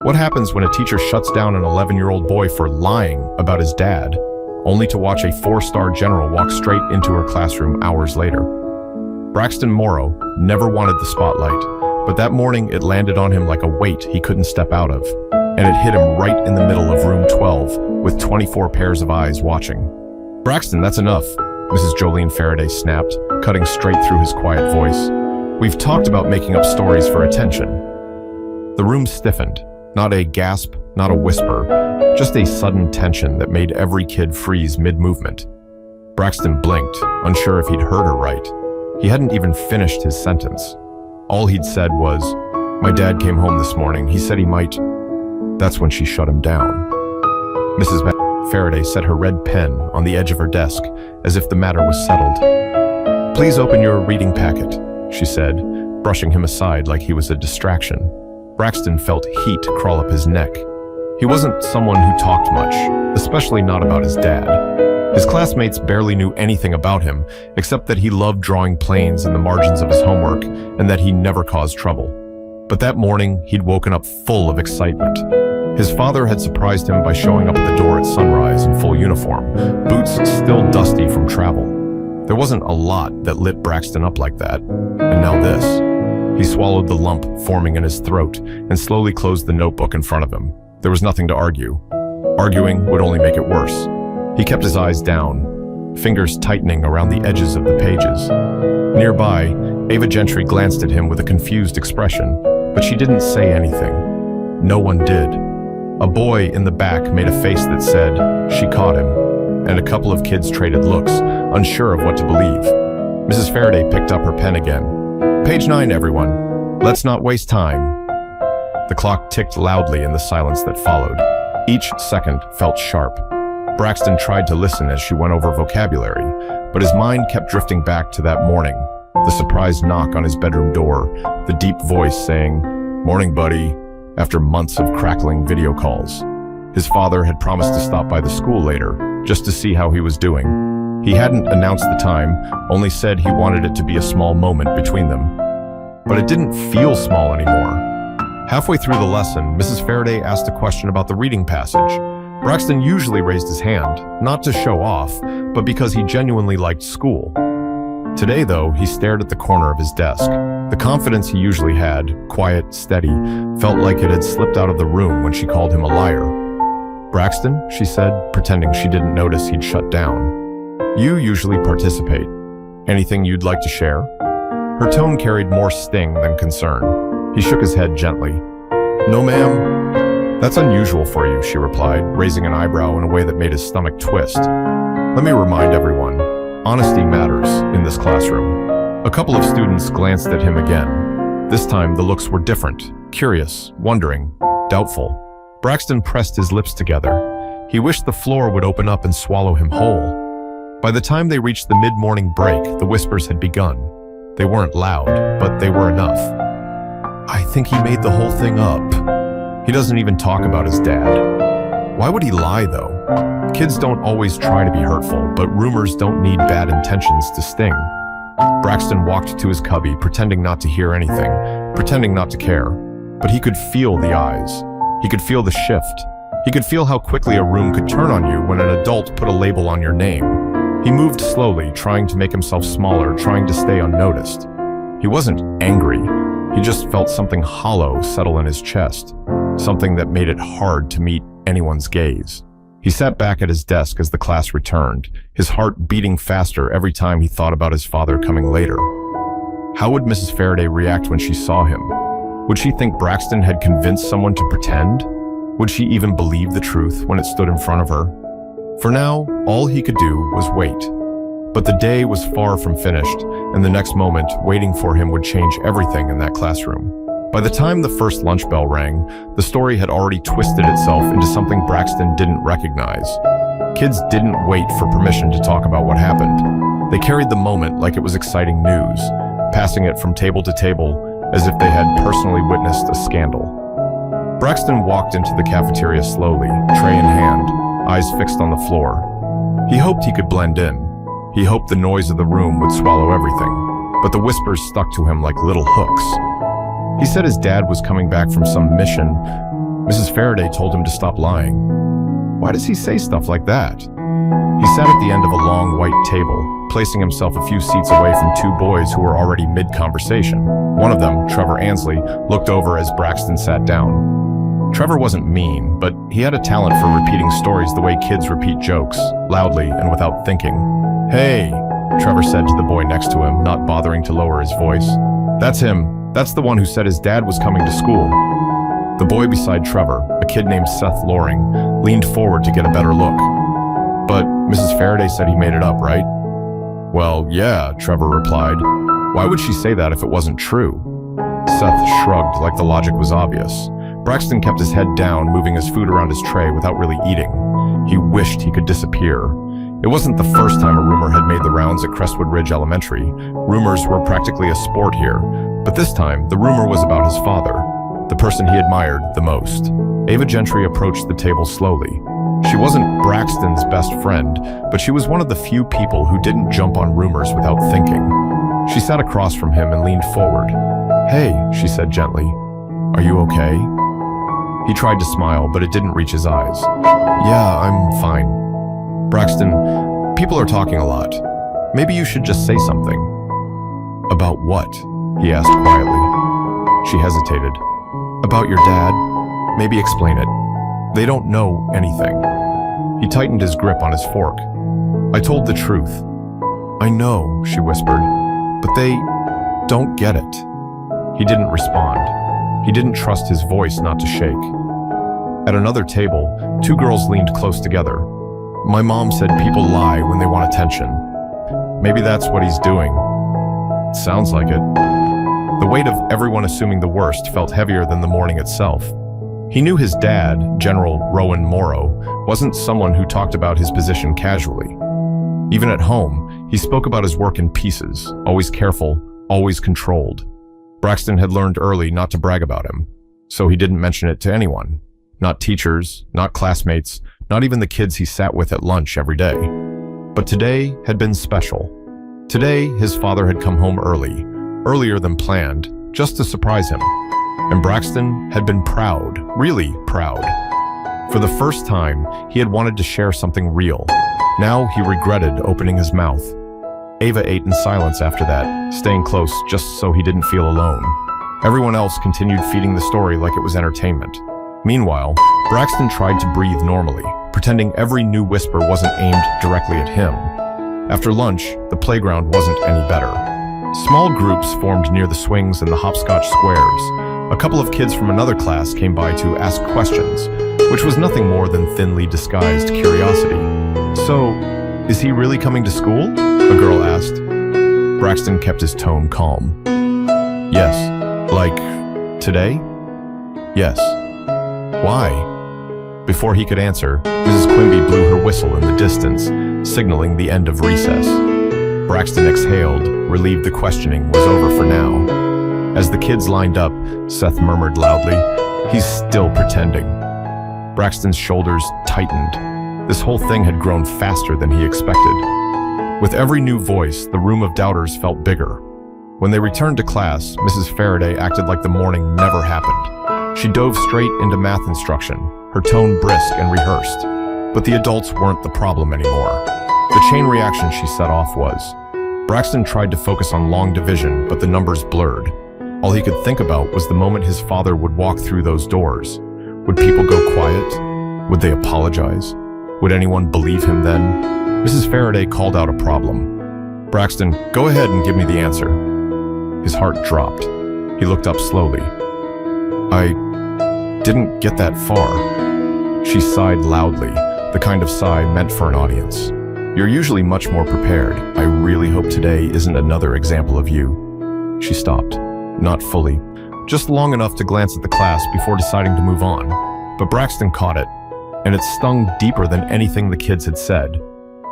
What happens when a teacher shuts down an 11-year-old boy for lying about his dad, only to watch a 4-star general walk straight into her classroom hours later? Braxton Morrow never wanted the spotlight, but that morning it landed on him like a weight he couldn't step out of, and it hit him right in the middle of room 12 with 24 pairs of eyes watching. "Braxton, that's enough," Mrs. Jolene Faraday snapped, cutting straight through his quiet voice. "We've talked about making up stories for attention." The room stiffened, not a gasp, not a whisper, just a sudden tension that made every kid freeze mid-movement. Braxton blinked, unsure if he'd heard her right. He hadn't even finished his sentence. All he'd said was, "My dad came home this morning. He said he might." That's when she shut him down. Mrs. Faraday set her red pen on the edge of her desk, as if the matter was settled. "Please open your reading packet," she said, brushing him aside like he was a distraction. Braxton felt heat crawl up his neck. He wasn't someone who talked much, especially not about his dad. His classmates barely knew anything about him, except that he loved drawing planes in the margins of his homework and that he never caused trouble. But that morning, he'd woken up full of excitement. His father had surprised him by showing up at the door at sunrise in full uniform, boots still dusty from travel. There wasn't a lot that lit Braxton up like that, and now this. He swallowed the lump forming in his throat and slowly closed the notebook in front of him. There was nothing to argue. Arguing would only make it worse. He kept his eyes down, fingers tightening around the edges of the pages. Nearby, Ava Gentry glanced at him with a confused expression, but she didn't say anything. No one did. A boy in the back made a face that said, "She caught him," and a couple of kids traded looks, unsure of what to believe. Mrs. Faraday picked up her pen again. "Page 9, everyone. Let's not waste time." The clock ticked loudly in the silence that followed. Each second felt sharp. Braxton tried to listen as she went over vocabulary, but his mind kept drifting back to that morning. The surprise knock on his bedroom door, the deep voice saying, "Morning, buddy," after months of crackling video calls. His father had promised to stop by the school later, just to see how he was doing. He hadn't announced the time, only said he wanted it to be a small moment between them. But it didn't feel small anymore. Halfway through the lesson, Mrs. Faraday asked a question about the reading passage. Braxton usually raised his hand, not to show off, but because he genuinely liked school. Today, though, he stared at the corner of his desk. The confidence he usually had, quiet, steady, felt like it had slipped out of the room when she called him a liar. "Braxton," she said, pretending she didn't notice he'd shut down. "You usually participate. Anything you'd like to share?" Her tone carried more sting than concern. He shook his head gently. "No, ma'am." "That's unusual for you," she replied, raising an eyebrow in a way that made his stomach twist. "Let me remind everyone, honesty matters in this classroom." A couple of students glanced at him again. This time, the looks were different, curious, wondering, doubtful. Braxton pressed his lips together. He wished the floor would open up and swallow him whole. By the time they reached the mid-morning break, the whispers had begun. They weren't loud, but they were enough. "I think he made the whole thing up. He doesn't even talk about his dad." Why would he lie, though? Kids don't always try to be hurtful, but rumors don't need bad intentions to sting. Braxton walked to his cubby, pretending not to hear anything, pretending not to care. But he could feel the eyes. He could feel the shift. He could feel how quickly a room could turn on you when an adult put a label on your name. He moved slowly, trying to make himself smaller, trying to stay unnoticed. He wasn't angry. He just felt something hollow settle in his chest, something that made it hard to meet anyone's gaze. He sat back at his desk as the class returned, his heart beating faster every time he thought about his father coming later. How would Mrs. Faraday react when she saw him? Would she think Braxton had convinced someone to pretend? Would she even believe the truth when it stood in front of her? For now, all he could do was wait. But the day was far from finished, and the next moment, waiting for him would change everything in that classroom. By the time the first lunch bell rang, the story had already twisted itself into something Braxton didn't recognize. Kids didn't wait for permission to talk about what happened. They carried the moment like it was exciting news, passing it from table to table as if they had personally witnessed a scandal. Braxton walked into the cafeteria slowly, tray in hand, eyes fixed on the floor. He hoped he could blend in. He hoped the noise of the room would swallow everything, but the whispers stuck to him like little hooks. He said his dad was coming back from some mission, Mrs. Faraday told him to stop lying. Why does he say stuff like that? He sat at the end of a long white table, placing himself a few seats away from two boys who were already mid-conversation. One of them, Trevor Ansley, looked over as Braxton sat down. Trevor wasn't mean, but he had a talent for repeating stories the way kids repeat jokes, loudly and without thinking. "Hey," Trevor said to the boy next to him, not bothering to lower his voice. "That's him. That's the one who said his dad was coming to school." The boy beside Trevor, a kid named Seth Loring, leaned forward to get a better look. "But Mrs. Faraday said he made it up, right?" "Well, yeah," Trevor replied. "Why would she say that if it wasn't true?" Seth shrugged like the logic was obvious. Braxton kept his head down, moving his food around his tray without really eating. He wished he could disappear. It wasn't the first time a rumor had made the rounds at Crestwood Ridge Elementary. Rumors were practically a sport here, but this time the rumor was about his father, the person he admired the most. Ava Gentry approached the table slowly. She wasn't Braxton's best friend, but she was one of the few people who didn't jump on rumors without thinking. She sat across from him and leaned forward. "Hey," she said gently, "are you okay?" He tried to smile, but it didn't reach his eyes. "Yeah, I'm fine." "Braxton, people are talking a lot. Maybe you should just say something." "About what?" he asked quietly. She hesitated. "About your dad. Maybe explain it. They don't know anything." He tightened his grip on his fork. "I told the truth." "I know," she whispered, "but they don't get it." He didn't respond. He didn't trust his voice not to shake. At another table, two girls leaned close together. "My mom said people lie when they want attention. Maybe that's what he's doing." "Sounds like it." The weight of everyone assuming the worst felt heavier than the morning itself. He knew his dad, General Rowan Morrow, wasn't someone who talked about his position casually. Even at home, he spoke about his work in pieces, always careful, always controlled. Braxton had learned early not to brag about him, so he didn't mention it to anyone. Not teachers, not classmates, not even the kids he sat with at lunch every day. But today had been special. Today, his father had come home early, earlier than planned, just to surprise him. And Braxton had been proud, really proud. For the first time, he had wanted to share something real. Now he regretted opening his mouth. Ava ate in silence after that, staying close just so he didn't feel alone. Everyone else continued feeding the story like it was entertainment. Meanwhile, Braxton tried to breathe normally, pretending every new whisper wasn't aimed directly at him. After lunch, the playground wasn't any better. Small groups formed near the swings and the hopscotch squares. A couple of kids from another class came by to ask questions, which was nothing more than thinly disguised curiosity. "So, is he really coming to school?" a girl asked. Braxton kept his tone calm. "Yes. Like, today?" "Yes." "Why?" Before he could answer, Mrs. Quimby blew her whistle in the distance, signaling the end of recess. Braxton exhaled, relieved the questioning was over for now. As the kids lined up, Seth murmured loudly, "He's still pretending." Braxton's shoulders tightened. This whole thing had grown faster than he expected. With every new voice, the room of doubters felt bigger. When they returned to class, Mrs. Faraday acted like the morning never happened. She dove straight into math instruction, her tone brisk and rehearsed. But the adults weren't the problem anymore. The chain reaction she set off was. Braxton tried to focus on long division, but the numbers blurred. All he could think about was the moment his father would walk through those doors. Would people go quiet? Would they apologize? Would anyone believe him then? Mrs. Faraday called out a problem. "Braxton, go ahead and give me the answer." His heart dropped. He looked up slowly. "I didn't get that far." She sighed loudly, the kind of sigh meant for an audience. "You're usually much more prepared. I really hope today isn't another example of you." She stopped. Not fully, just long enough to glance at the class before deciding to move on. But Braxton caught it, and it stung deeper than anything the kids had said.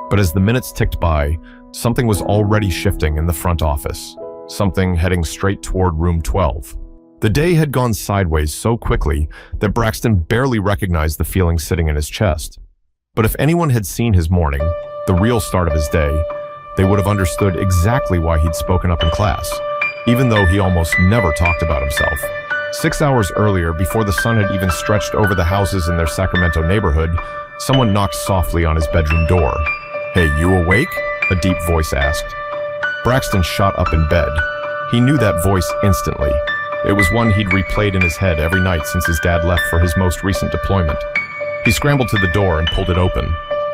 But as the minutes ticked by, something was already shifting in the front office, something heading straight toward room 12. The day had gone sideways so quickly that Braxton barely recognized the feeling sitting in his chest. But if anyone had seen his morning, the real start of his day, they would have understood exactly why he'd spoken up in class, even though he almost never talked about himself. 6 hours earlier, before the sun had even stretched over the houses in their Sacramento neighborhood, someone knocked softly on his bedroom door. "Hey, you awake?" a deep voice asked. Braxton shot up in bed. He knew that voice instantly. It was one he'd replayed in his head every night since his dad left for his most recent deployment. He scrambled to the door and pulled it open.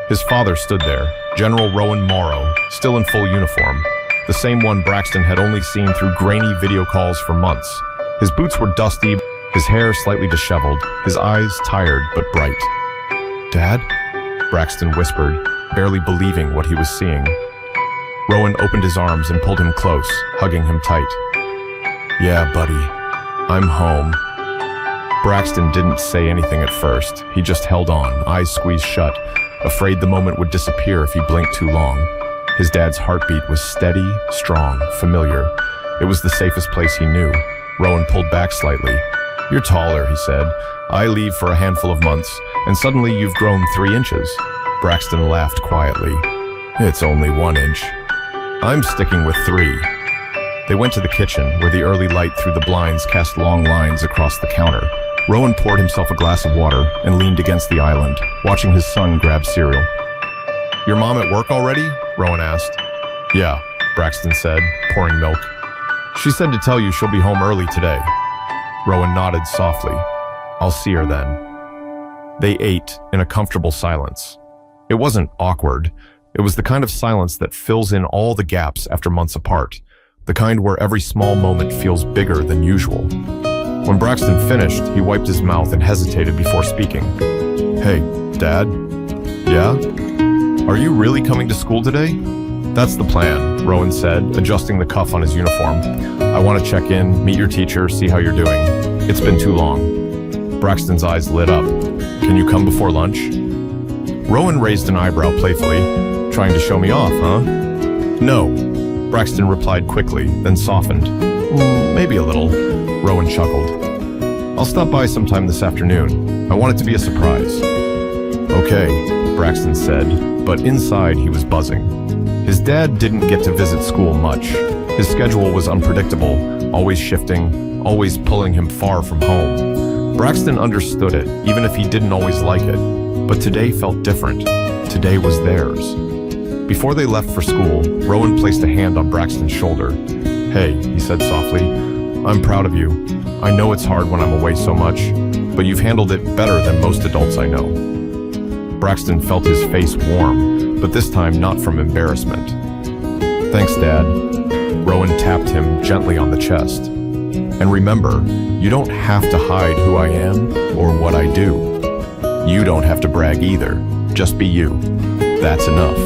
His father stood there, General Rowan Morrow, still in full uniform, the same one Braxton had only seen through grainy video calls for months. His boots were dusty, his hair slightly disheveled, his eyes tired but bright. "Dad?" Braxton whispered, barely believing what he was seeing. Rowan opened his arms and pulled him close, hugging him tight. "Yeah, buddy, I'm home." Braxton didn't say anything at first. He just held on, eyes squeezed shut, afraid the moment would disappear if he blinked too long. His dad's heartbeat was steady, strong, familiar. It was the safest place he knew. Rowan pulled back slightly. "You're taller," he said. "I leave for a handful of months, and suddenly you've grown 3 inches. Braxton laughed quietly. "It's only 1 inch. I'm sticking with 3. They went to the kitchen, where the early light through the blinds cast long lines across the counter. Rowan poured himself a glass of water and leaned against the island, watching his son grab cereal. "Your mom at work already?" Rowan asked. "Yeah," Braxton said, pouring milk. "She said to tell you she'll be home early today." Rowan nodded softly. "I'll see her then." They ate in a comfortable silence. It wasn't awkward. It was the kind of silence that fills in all the gaps after months apart, the kind where every small moment feels bigger than usual. When Braxton finished, he wiped his mouth and hesitated before speaking. "Hey, Dad? Yeah? Are you really coming to school today?" "That's the plan," Rowan said, adjusting the cuff on his uniform. "I want to check in, meet your teacher, see how you're doing. It's been too long." Braxton's eyes lit up. "Can you come before lunch?" Rowan raised an eyebrow playfully. "Trying to show me off, huh?" "No," Braxton replied quickly, then softened. "Maybe a little," Rowan chuckled. "I'll stop by sometime this afternoon. I want it to be a surprise." "Okay," Braxton said, but inside he was buzzing. His dad didn't get to visit school much. His schedule was unpredictable, always shifting, always pulling him far from home. Braxton understood it, even if he didn't always like it. But today felt different. Today was theirs. Before they left for school, Rowan placed a hand on Braxton's shoulder. "Hey," he said softly, "I'm proud of you. I know it's hard when I'm away so much, but you've handled it better than most adults I know." Braxton felt his face warm, but this time not from embarrassment. "Thanks, Dad." Rowan tapped him gently on the chest. "And remember, you don't have to hide who I am or what I do. You don't have to brag either. Just be you. That's enough."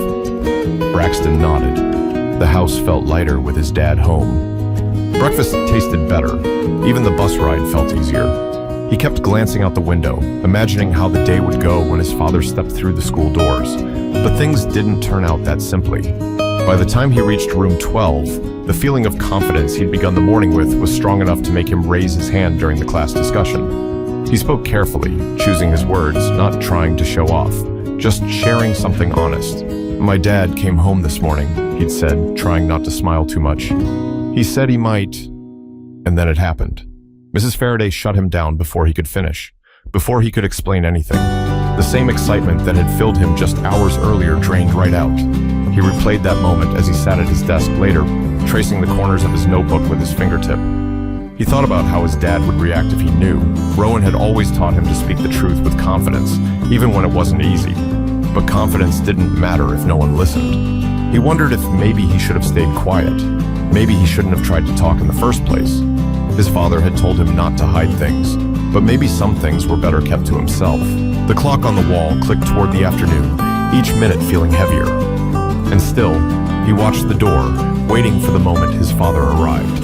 Braxton nodded. The house felt lighter with his dad home. Breakfast tasted better. Even the bus ride felt easier. He kept glancing out the window, imagining how the day would go when his father stepped through the school doors. But things didn't turn out that simply. By the time he reached room 12, the feeling of confidence he'd begun the morning with was strong enough to make him raise his hand during the class discussion. He spoke carefully, choosing his words, not trying to show off, just sharing something honest. "My dad came home this morning," he'd said, trying not to smile too much. "He said he might..." And then it happened. Mrs. Faraday shut him down before he could finish, before he could explain anything. The same excitement that had filled him just hours earlier drained right out. He replayed that moment as he sat at his desk later, tracing the corners of his notebook with his fingertip. He thought about how his dad would react if he knew. Rowan had always taught him to speak the truth with confidence, even when it wasn't easy. But confidence didn't matter if no one listened. He wondered if maybe he should have stayed quiet. Maybe he shouldn't have tried to talk in the first place. His father had told him not to hide things, but maybe some things were better kept to himself. The clock on the wall clicked toward the afternoon, each minute feeling heavier. And still, he watched the door, waiting for the moment his father arrived.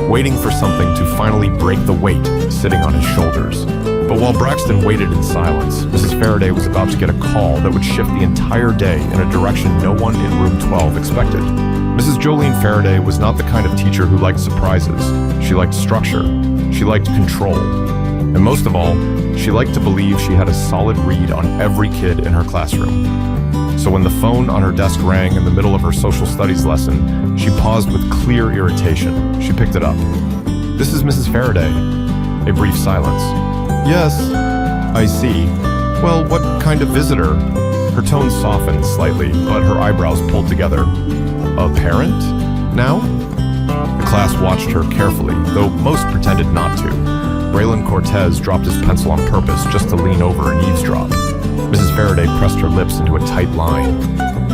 Waiting for something to finally break the weight sitting on his shoulders. But while Braxton waited in silence, Mrs. Faraday was about to get a call that would shift the entire day in a direction no one in room 12 expected. Mrs. Jolene Faraday was not the kind of teacher who liked surprises. She liked structure. She liked control. And most of all, she liked to believe she had a solid read on every kid in her classroom. So when the phone on her desk rang in the middle of her social studies lesson, she paused with clear irritation. She picked it up. "This is Mrs. Faraday." A brief silence. Yes, I see. Well, what kind of visitor? Her tone softened slightly, but her eyebrows pulled together. A parent? Now? The class watched her carefully, though most pretended not to. Braylon Cortez dropped his pencil on purpose just to lean over and eavesdrop. Mrs. Faraday pressed her lips into a tight line.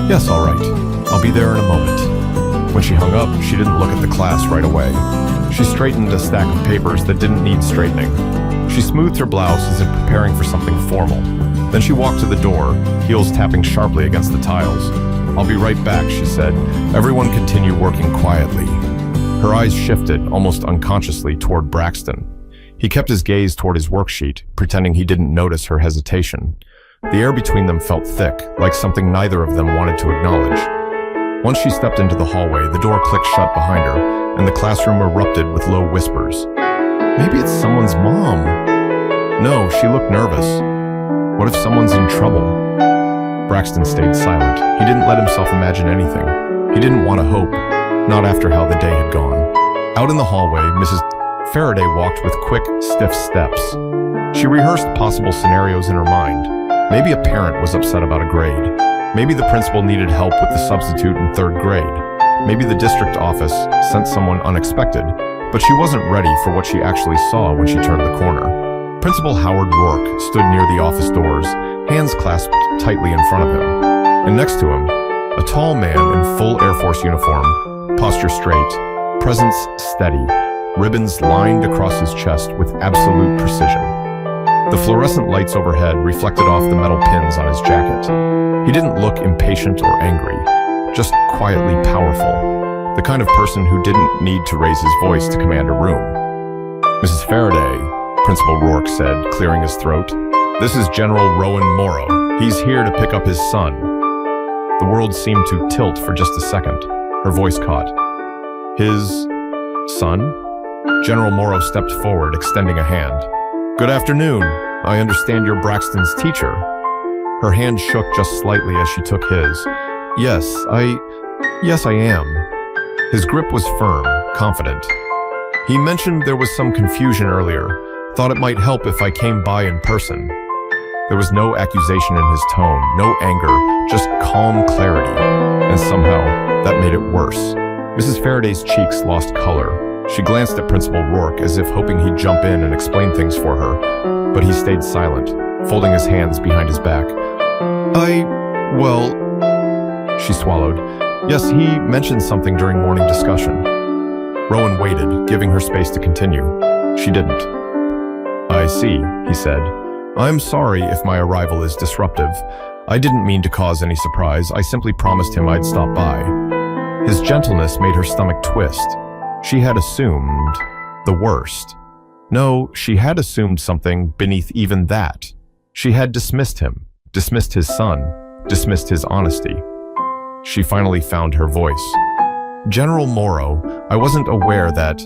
Yes, all right. I'll be there in a moment. When she hung up, she didn't look at the class right away. She straightened a stack of papers that didn't need straightening. She smoothed her blouse as if preparing for something formal. Then she walked to the door, heels tapping sharply against the tiles. I'll be right back, she said. Everyone continue working quietly. Her eyes shifted, almost unconsciously, toward Braxton. He kept his gaze toward his worksheet, pretending he didn't notice her hesitation. The air between them felt thick, like something neither of them wanted to acknowledge. Once she stepped into the hallway, the door clicked shut behind her, and the classroom erupted with low whispers. Maybe it's someone's mom. No, she looked nervous. What if someone's in trouble? Braxton stayed silent. He didn't let himself imagine anything. He didn't want to hope, not after how the day had gone. Out in the hallway, Mrs. Faraday walked with quick, stiff steps. She rehearsed possible scenarios in her mind. Maybe a parent was upset about a grade. Maybe the principal needed help with the substitute in third grade. Maybe the district office sent someone unexpected, but she wasn't ready for what she actually saw when she turned the corner. Principal Howard Rourke stood near the office doors, hands clasped tightly in front of him. And next to him, a tall man in full Air Force uniform, posture straight, presence steady, ribbons lined across his chest with absolute precision. The fluorescent lights overhead reflected off the metal pins on his jacket. He didn't look impatient or angry, just quietly powerful, the kind of person who didn't need to raise his voice to command a room. Mrs. Faraday, Principal Rourke said, clearing his throat, this is General Rowan Morrow. He's here to pick up his son. The world seemed to tilt for just a second. Her voice caught. His son? General Morrow stepped forward, extending a hand. Good afternoon. I understand you're Braxton's teacher. Her hand shook just slightly as she took his. Yes, I am. His grip was firm, confident. He mentioned there was some confusion earlier. Thought it might help if I came by in person. There was no accusation in his tone, no anger, just calm clarity. And somehow, that made it worse. Mrs. Faraday's cheeks lost color. She glanced at Principal Rourke as if hoping he'd jump in and explain things for her, but he stayed silent, folding his hands behind his back. She swallowed. Yes, he mentioned something during morning discussion. Rowan waited, giving her space to continue. She didn't. I see, he said. I'm sorry if my arrival is disruptive. I didn't mean to cause any surprise. I simply promised him I'd stop by. His gentleness made her stomach twist. She had assumed the worst. No, she had assumed something beneath even that. She had dismissed him, dismissed his son, dismissed his honesty. She finally found her voice. General Morrow, I wasn't aware that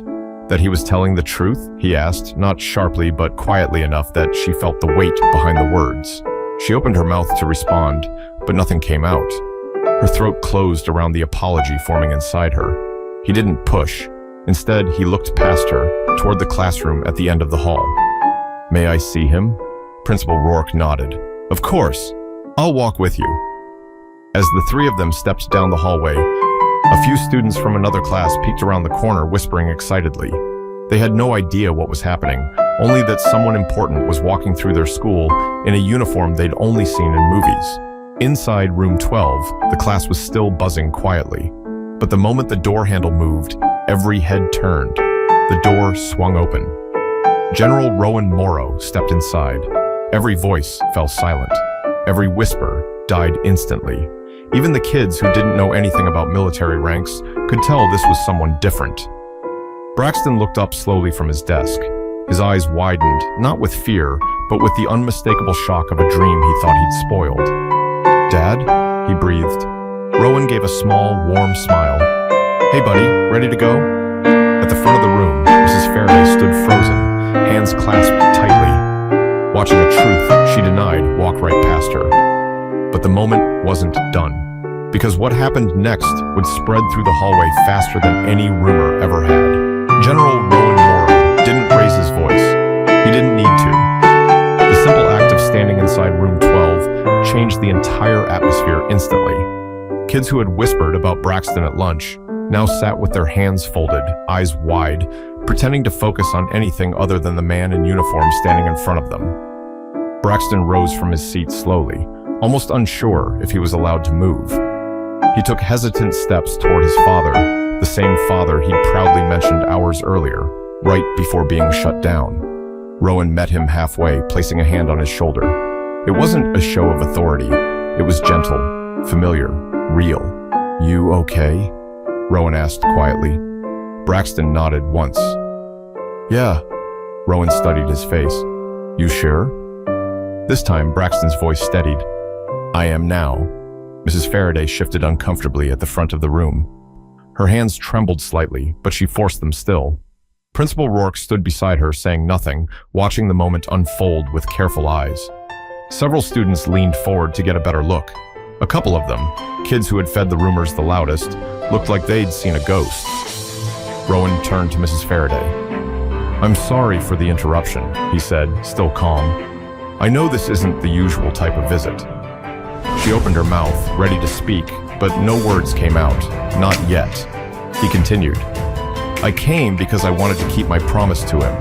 he was telling the truth, he asked, not sharply but quietly enough that she felt the weight behind the words. She opened her mouth to respond, but nothing came out. Her throat closed around the apology forming inside her. He didn't push. Instead, he looked past her, toward the classroom at the end of the hall. May I see him? Principal Rourke nodded. Of course. I'll walk with you. As the three of them stepped down the hallway, a few students from another class peeked around the corner, whispering excitedly. They had no idea what was happening, only that someone important was walking through their school in a uniform they'd only seen in movies. Inside room 12, the class was still buzzing quietly. But the moment the door handle moved, every head turned. The door swung open. General Rowan Morrow stepped inside. Every voice fell silent. Every whisper died instantly. Even the kids who didn't know anything about military ranks could tell this was someone different. Braxton looked up slowly from his desk. His eyes widened, not with fear, but with the unmistakable shock of a dream he thought he'd spoiled. Dad? He breathed. Rowan gave a small, warm smile. Hey, buddy, ready to go? At the front of the room, Mrs. Faraday stood frozen, hands clasped tightly, watching a truth she denied walk right past her. But the moment wasn't done, because what happened next would spread through the hallway faster than any rumor ever had. General Rowan Morrow didn't raise his voice. to. The simple act of standing inside room 12 changed the entire atmosphere instantly. Kids who had whispered about Braxton at lunch now sat with their hands folded, eyes wide, pretending to focus on anything other than the man in uniform standing in front of them. Braxton rose from his seat slowly, almost unsure if he was allowed to move. He took hesitant steps toward his father, the same father he'd proudly mentioned hours earlier, right before being shut down. Rowan met him halfway, placing a hand on his shoulder. It wasn't a show of authority. It was gentle, familiar, real. "You okay?" Rowan asked quietly. Braxton nodded once. "Yeah." Rowan studied his face. "You sure?" This time, Braxton's voice steadied. "I am now." Mrs. Faraday shifted uncomfortably at the front of the room. Her hands trembled slightly, but she forced them still. Principal Rourke stood beside her, saying nothing, watching the moment unfold with careful eyes. Several students leaned forward to get a better look. A couple of them, kids who had fed the rumors the loudest, looked like they'd seen a ghost. Rowan turned to Mrs. Faraday. "I'm sorry for the interruption," he said, still calm. "I know this isn't the usual type of visit." She opened her mouth, ready to speak, but no words came out. Not yet. He continued. "I came because I wanted to keep my promise to him.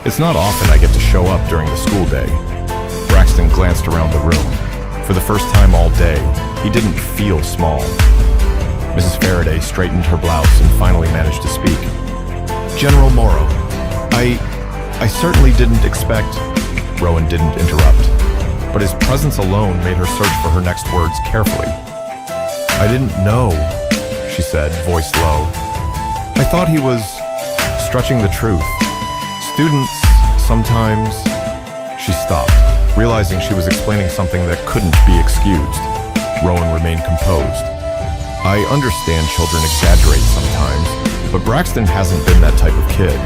It's not often I get to show up during the school day." Braxton glanced around the room. For the first time all day, he didn't feel small. Mrs. Faraday straightened her blouse and finally managed to speak. "General Morrow, I certainly didn't expect—" Rowan didn't interrupt, but his presence alone made her search for her next words carefully. "I didn't know," she said, voice low. "I thought he was stretching the truth. Students sometimes—" She stopped, realizing she was explaining something that couldn't be excused. Rowan remained composed. "I understand children exaggerate sometimes, but Braxton hasn't been that type of kid."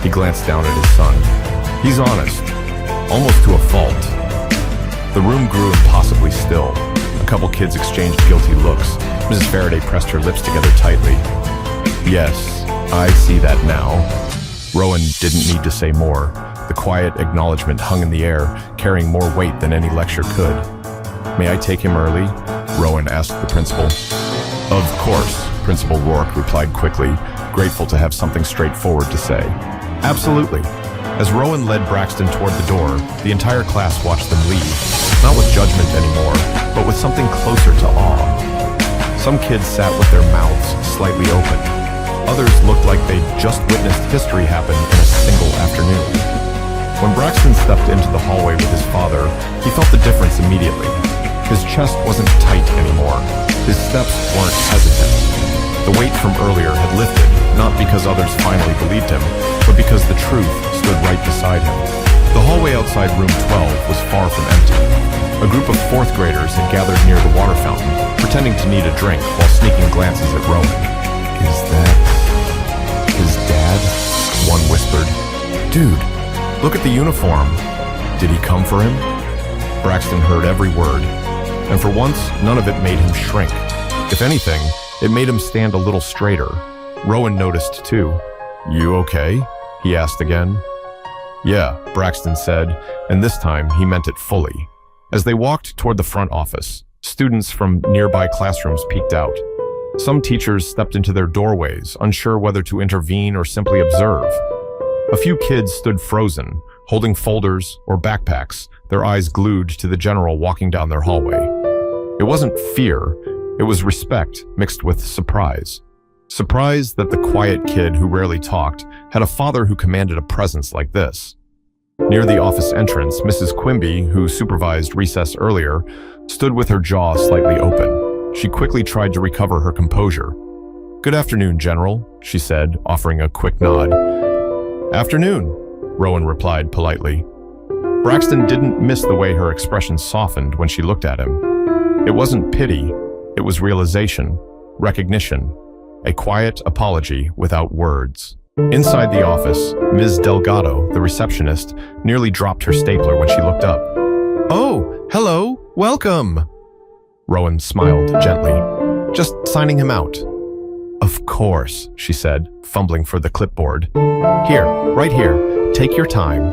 He glanced down at his son. "He's honest, almost to a fault." The room grew impossibly still. A couple kids exchanged guilty looks. Mrs. Faraday pressed her lips together tightly. "Yes, I see that now." Rowan didn't need to say more. The quiet acknowledgement hung in the air, carrying more weight than any lecture could. "May I take him early?" Rowan asked the principal. "Of course," Principal Rourke replied quickly, grateful to have something straightforward to say. "Absolutely." As Rowan led Braxton toward the door, the entire class watched them leave, not with judgment anymore, but with something closer to awe. Some kids sat with their mouths slightly open. Others looked like they'd just witnessed history happen in a single afternoon. When Braxton stepped into the hallway with his father, he felt the difference immediately. His chest wasn't tight anymore. His steps weren't hesitant. The weight from earlier had lifted, not because others finally believed him, but because the truth stood right beside him. The hallway outside room 12 was far from empty. A group of fourth graders had gathered near the water fountain, pretending to need a drink while sneaking glances at Rowan. "Is that his dad?" one whispered. "Dude, look at the uniform. Did he come for him?" Braxton heard every word, and for once, none of it made him shrink. If anything, it made him stand a little straighter. Rowan noticed too. "You okay?" he asked again. "Yeah," Braxton said, and this time he meant it fully. As they walked toward the front office, students from nearby classrooms peeked out. Some teachers stepped into their doorways, unsure whether to intervene or simply observe. A few kids stood frozen, holding folders or backpacks, their eyes glued to the general walking down their hallway. It wasn't fear, it was respect mixed with surprise. Surprise that the quiet kid who rarely talked had a father who commanded a presence like this. Near the office entrance, Mrs. Quimby, who supervised recess earlier, stood with her jaw slightly open. She quickly tried to recover her composure. "Good afternoon, General," she said, offering a quick nod. "Afternoon," Rowan replied politely. Braxton didn't miss the way her expression softened when she looked at him. It wasn't pity, it was realization, recognition, a quiet apology without words. Inside the office, Ms. Delgado, the receptionist, nearly dropped her stapler when she looked up. "Oh, hello, welcome." Rowan smiled gently. "Just signing him out." "Of course," she said, fumbling for the clipboard. "Here, right here, take your time."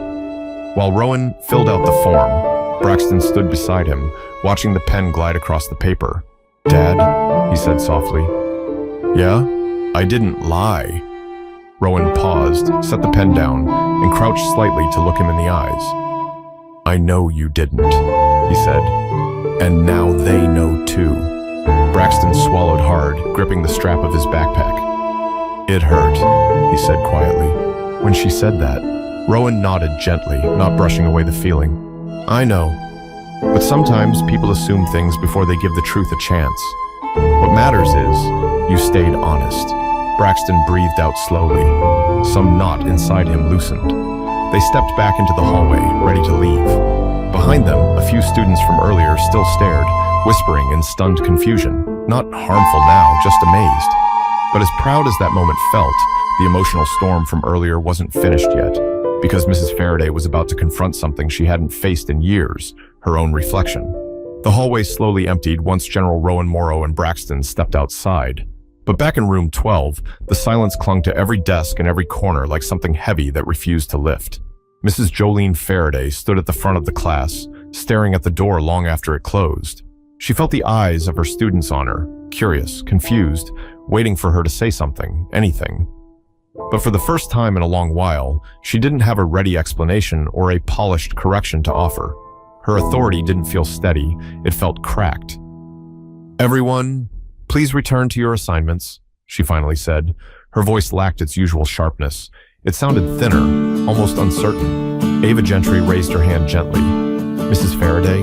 While Rowan filled out the form, Braxton stood beside him, watching the pen glide across the paper. "Dad," he said softly. "Yeah? I didn't lie." Rowan paused, set the pen down, and crouched slightly to look him in the eyes. "I know you didn't," he said. "And now they know too." Braxton swallowed hard, gripping the strap of his backpack. "It hurt," he said quietly. When she said that, Rowan nodded gently, not brushing away the feeling. "I know. But sometimes people assume things before they give the truth a chance. What matters is, you stayed honest." Braxton breathed out slowly. Some knot inside him loosened. They stepped back into the hallway, ready to leave. Behind them, a few students from earlier still stared, whispering in stunned confusion. Not harmful now, just amazed. But as proud as that moment felt, the emotional storm from earlier wasn't finished yet, because Mrs. Faraday was about to confront something she hadn't faced in years, her own reflection. The hallway slowly emptied once General Rowan Morrow and Braxton stepped outside. But back in room 12, the silence clung to every desk and every corner like something heavy that refused to lift. Mrs. Jolene Faraday stood at the front of the class, staring at the door long after it closed. She felt the eyes of her students on her, curious, confused, waiting for her to say something, anything. But for the first time in a long while, she didn't have a ready explanation or a polished correction to offer. Her authority didn't feel steady, it felt cracked. "Everyone, please return to your assignments," she finally said. Her voice lacked its usual sharpness. It sounded thinner, almost uncertain. Ava Gentry raised her hand gently. "Mrs. Faraday?"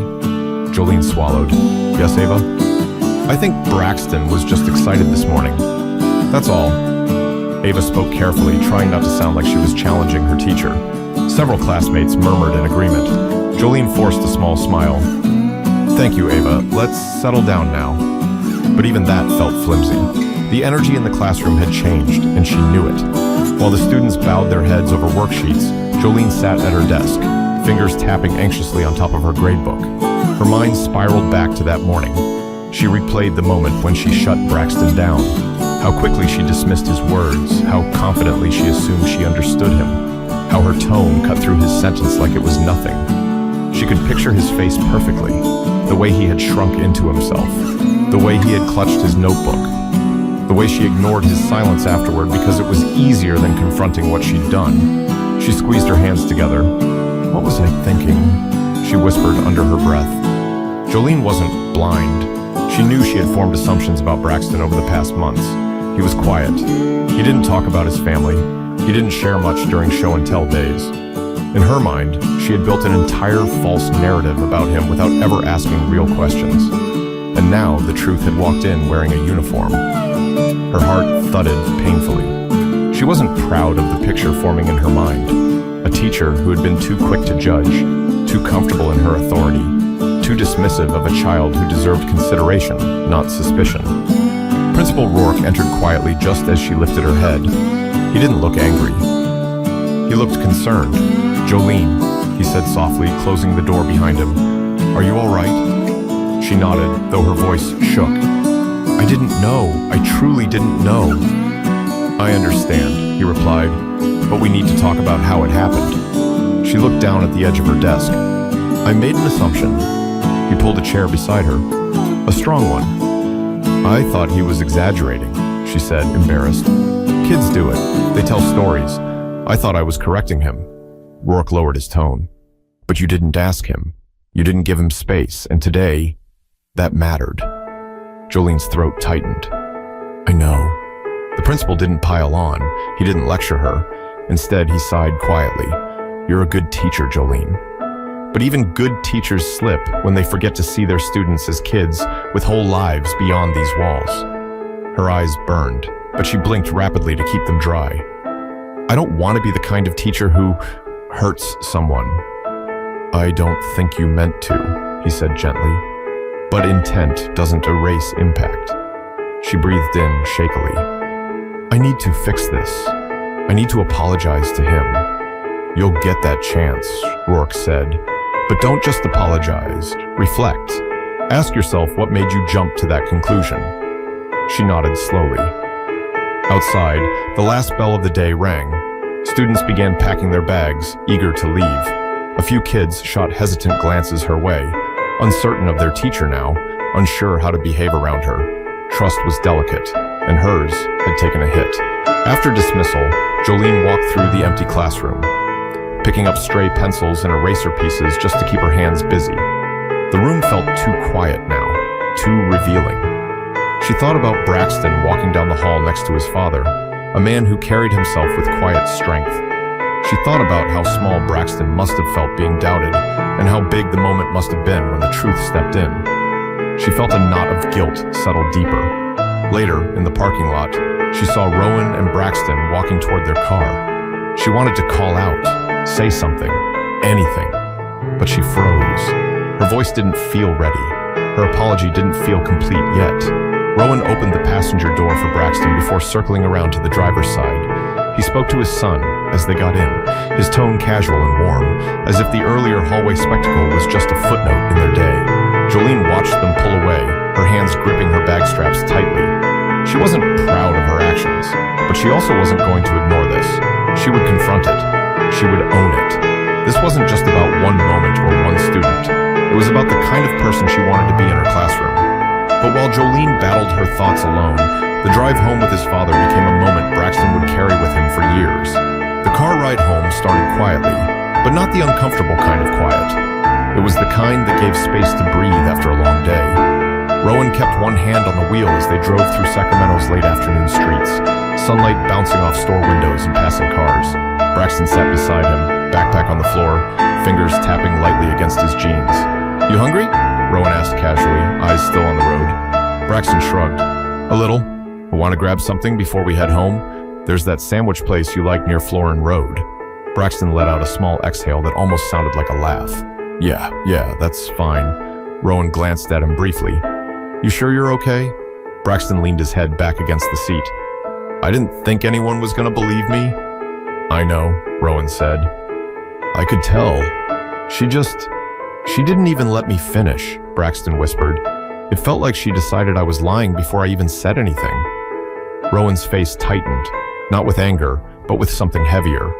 Jolene swallowed. "Yes, Ava?" "I think Braxton was just excited this morning. That's all." Ava spoke carefully, trying not to sound like she was challenging her teacher. Several classmates murmured in agreement. Jolene forced a small smile. "Thank you, Ava. Let's settle down now." But even that felt flimsy. The energy in the classroom had changed, and she knew it. While the students bowed their heads over worksheets, Jolene sat at her desk, fingers tapping anxiously on top of her gradebook. Her mind spiraled back to that morning. She replayed the moment when she shut Braxton down. How quickly she dismissed his words, how confidently she assumed she understood him, how her tone cut through his sentence like it was nothing. She could picture his face perfectly, the way he had shrunk into himself, the way he had clutched his notebook, the way she ignored his silence afterward because it was easier than confronting what she'd done. She squeezed her hands together. "What was I thinking?" she whispered under her breath. Jolene wasn't blind. She knew she had formed assumptions about Braxton over the past months. He was quiet. He didn't talk about his family. He didn't share much during show-and-tell days. In her mind, she had built an entire false narrative about him without ever asking real questions. And now the truth had walked in wearing a uniform. Her heart thudded painfully. She wasn't proud of the picture forming in her mind. A teacher who had been too quick to judge, too comfortable in her authority, too dismissive of a child who deserved consideration, not suspicion. Principal Rourke entered quietly just as she lifted her head. He didn't look angry. He looked concerned. "Jolene," he said softly, closing the door behind him. "Are you all right?" She nodded, though her voice shook. "I didn't know. I truly didn't know." "I understand," he replied, "but we need to talk about how it happened." She looked down at the edge of her desk. "I made an assumption." He pulled a chair beside her. "A strong one." "I thought he was exaggerating," she said, embarrassed. "Kids do it. They tell stories. I thought I was correcting him." Rourke lowered his tone. "But you didn't ask him. You didn't give him space, and today, that mattered." Jolene's throat tightened. "I know." The principal didn't pile on. He didn't lecture her. Instead, he sighed quietly. "You're a good teacher, Jolene." But even good teachers slip when they forget to see their students as kids with whole lives beyond these walls. Her eyes burned, but she blinked rapidly to keep them dry. "I don't want to be the kind of teacher who hurts someone." "I don't think you meant to," he said gently. "But intent doesn't erase impact." She breathed in shakily. "I need to fix this. I need to apologize to him." "You'll get that chance," Rourke said. "But don't just apologize. Reflect. Ask yourself what made you jump to that conclusion." She nodded slowly. Outside, the last bell of the day rang. Students began packing their bags, eager to leave. A few kids shot hesitant glances her way, uncertain of their teacher now, unsure how to behave around her. Trust was delicate, and hers had taken a hit. After dismissal, Jolene walked through the empty classroom, picking up stray pencils and eraser pieces just to keep her hands busy. The room felt too quiet now, too revealing. She thought about Braxton walking down the hall next to his father, a man who carried himself with quiet strength. She thought about how small Braxton must have felt being doubted, and how big the moment must have been when the truth stepped in. She felt a knot of guilt settle deeper. Later, in the parking lot, she saw Rowan and Braxton walking toward their car. She wanted to call out, say something, anything, but she froze. Her voice didn't feel ready. Her apology didn't feel complete yet. Rowan opened the passenger door for Braxton before circling around to the driver's side. He spoke to his son as they got in, his tone casual and warm, as if the earlier hallway spectacle was just a footnote in their day. Jolene watched them pull away, her hands gripping her bag straps tightly. She wasn't proud of her actions, but she also wasn't going to ignore this. She would confront it. She would own it. This wasn't just about one moment or one student. It was about the kind of person she wanted to be in her classroom. But while Jolene battled her thoughts alone, the drive home with his father became a moment Braxton would carry with him for years. The car ride home started quietly, but not the uncomfortable kind of quiet. It was the kind that gave space to breathe after a long day. Rowan kept one hand on the wheel as they drove through Sacramento's late afternoon streets, sunlight bouncing off store windows and passing cars. Braxton sat beside him, backpack on the floor, fingers tapping lightly against his jeans. "You hungry?" Rowan asked casually, eyes still on the road. Braxton shrugged. "A little. Want to grab something before we head home? There's that sandwich place you like near Florin Road." Braxton let out a small exhale that almost sounded like a laugh. Yeah, that's fine." Rowan glanced at him briefly. "You sure you're okay?" Braxton leaned his head back against the seat. "I didn't think anyone was going to believe me." "I know," Rowan said. "I could tell. She didn't even let me finish," Braxton whispered. "It felt like she decided I was lying before I even said anything." Rowan's face tightened, not with anger, but with something heavier.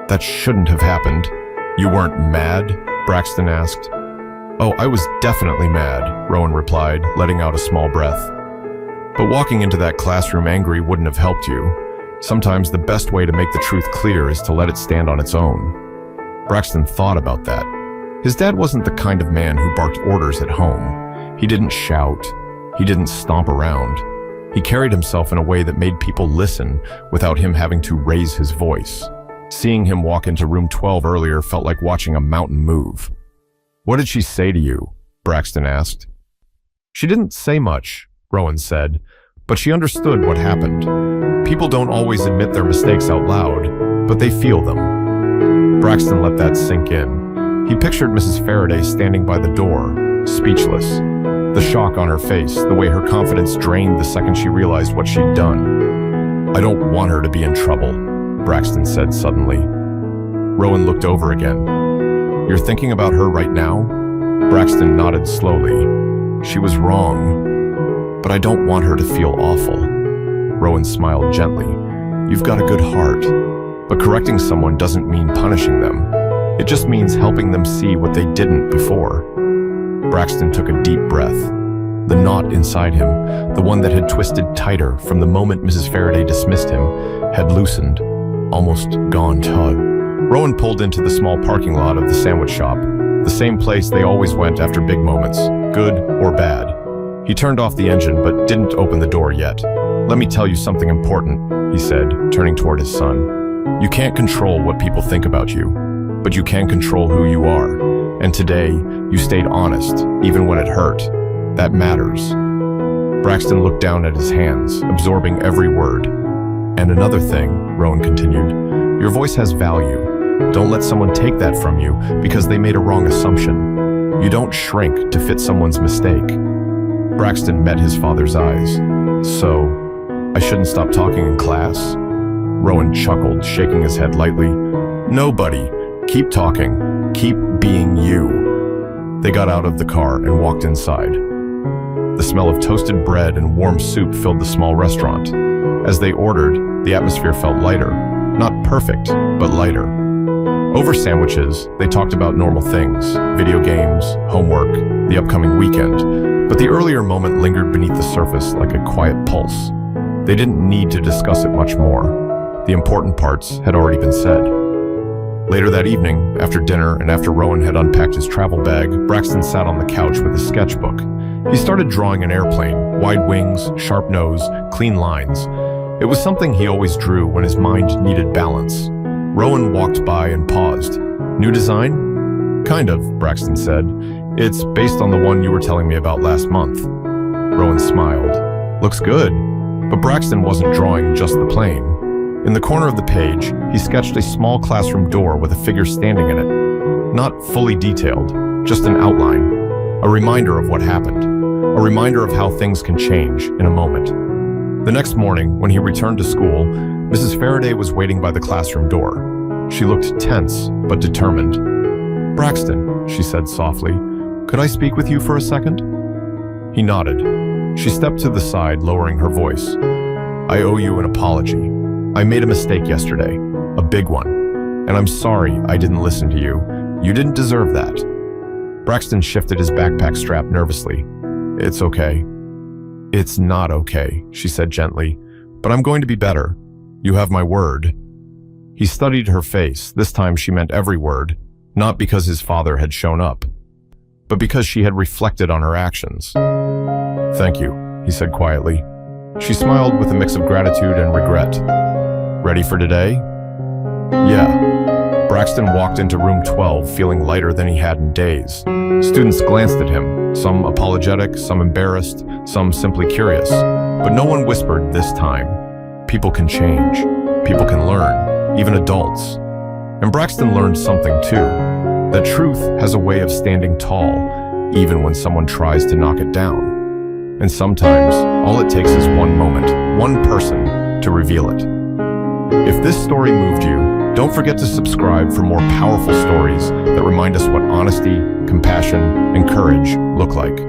"That shouldn't have happened." "You weren't mad?" Braxton asked. "Oh, I was definitely mad," Rowan replied, letting out a small breath. "But walking into that classroom angry wouldn't have helped you. Sometimes the best way to make the truth clear is to let it stand on its own." Braxton thought about that. His dad wasn't the kind of man who barked orders at home. He didn't shout. He didn't stomp around. He carried himself in a way that made people listen without him having to raise his voice. Seeing him walk into room 12 earlier felt like watching a mountain move. "What did she say to you?" Braxton asked. "She didn't say much," Rowan said, "but she understood what happened. People don't always admit their mistakes out loud, but they feel them." Braxton let that sink in. He pictured Mrs. Faraday standing by the door, speechless. The shock on her face, the way her confidence drained the second she realized what she'd done. "I don't want her to be in trouble," Braxton said suddenly. Rowan looked over again. "You're thinking about her right now?" Braxton nodded slowly. "She was wrong, but I don't want her to feel awful." Rowan smiled gently. "You've got a good heart, but correcting someone doesn't mean punishing them. It just means helping them see what they didn't before." Braxton took a deep breath. The knot inside him, the one that had twisted tighter from the moment Mrs. Faraday dismissed him, had loosened, almost gone taut. Rowan pulled into the small parking lot of the sandwich shop, the same place they always went after big moments, good or bad. He turned off the engine but didn't open the door yet. "Let me tell you something important," he said, turning toward his son. "You can't control what people think about you, but you can control who you are. And today, you stayed honest, even when it hurt. That matters." Braxton looked down at his hands, absorbing every word. "And another thing," Rowan continued, "your voice has value. Don't let someone take that from you because they made a wrong assumption. You don't shrink to fit someone's mistake." Braxton met his father's eyes. "So, I shouldn't stop talking in class?" Rowan chuckled, shaking his head lightly. "No, buddy. Keep talking. Keep being you." They got out of the car and walked inside. The smell of toasted bread and warm soup filled the small restaurant. As they ordered, the atmosphere felt lighter. Not perfect, but lighter. Over sandwiches, they talked about normal things, video games, homework, the upcoming weekend, but the earlier moment lingered beneath the surface like a quiet pulse. They didn't need to discuss it much more. The important parts had already been said. Later that evening, after dinner and after Rowan had unpacked his travel bag, Braxton sat on the couch with his sketchbook. He started drawing an airplane, wide wings, sharp nose, clean lines. It was something he always drew when his mind needed balance. Rowan walked by and paused. New design? Kind of, Braxton said. It's based on the one you were telling me about last month. Rowan smiled. Looks good. But Braxton wasn't drawing just the plane. In the corner of the page, he sketched a small classroom door with a figure standing in it. Not fully detailed, just an outline. A reminder of what happened. A reminder of how things can change in a moment. The next morning, when he returned to school, Mrs. Faraday was waiting by the classroom door. She looked tense, but determined. "Braxton," she said softly, "could I speak with you for a second?" He nodded. She stepped to the side, lowering her voice. "I owe you an apology. I made a mistake yesterday, a big one, and I'm sorry I didn't listen to you. You didn't deserve that." Braxton shifted his backpack strap nervously. "It's okay." "It's not okay," she said gently, "but I'm going to be better. You have my word." He studied her face. This time she meant every word, not because his father had shown up, but because she had reflected on her actions. "Thank you," he said quietly. She smiled with a mix of gratitude and regret. "Ready for today?" "Yeah." Braxton walked into room 12 feeling lighter than he had in days. Students glanced at him, some apologetic, some embarrassed, some simply curious. But no one whispered this time. People can change. People can learn, even adults. And Braxton learned something too, that truth has a way of standing tall, even when someone tries to knock it down. And sometimes, all it takes is one moment, one person, to reveal it. If this story moved you, don't forget to subscribe for more powerful stories that remind us what honesty, compassion, and courage look like.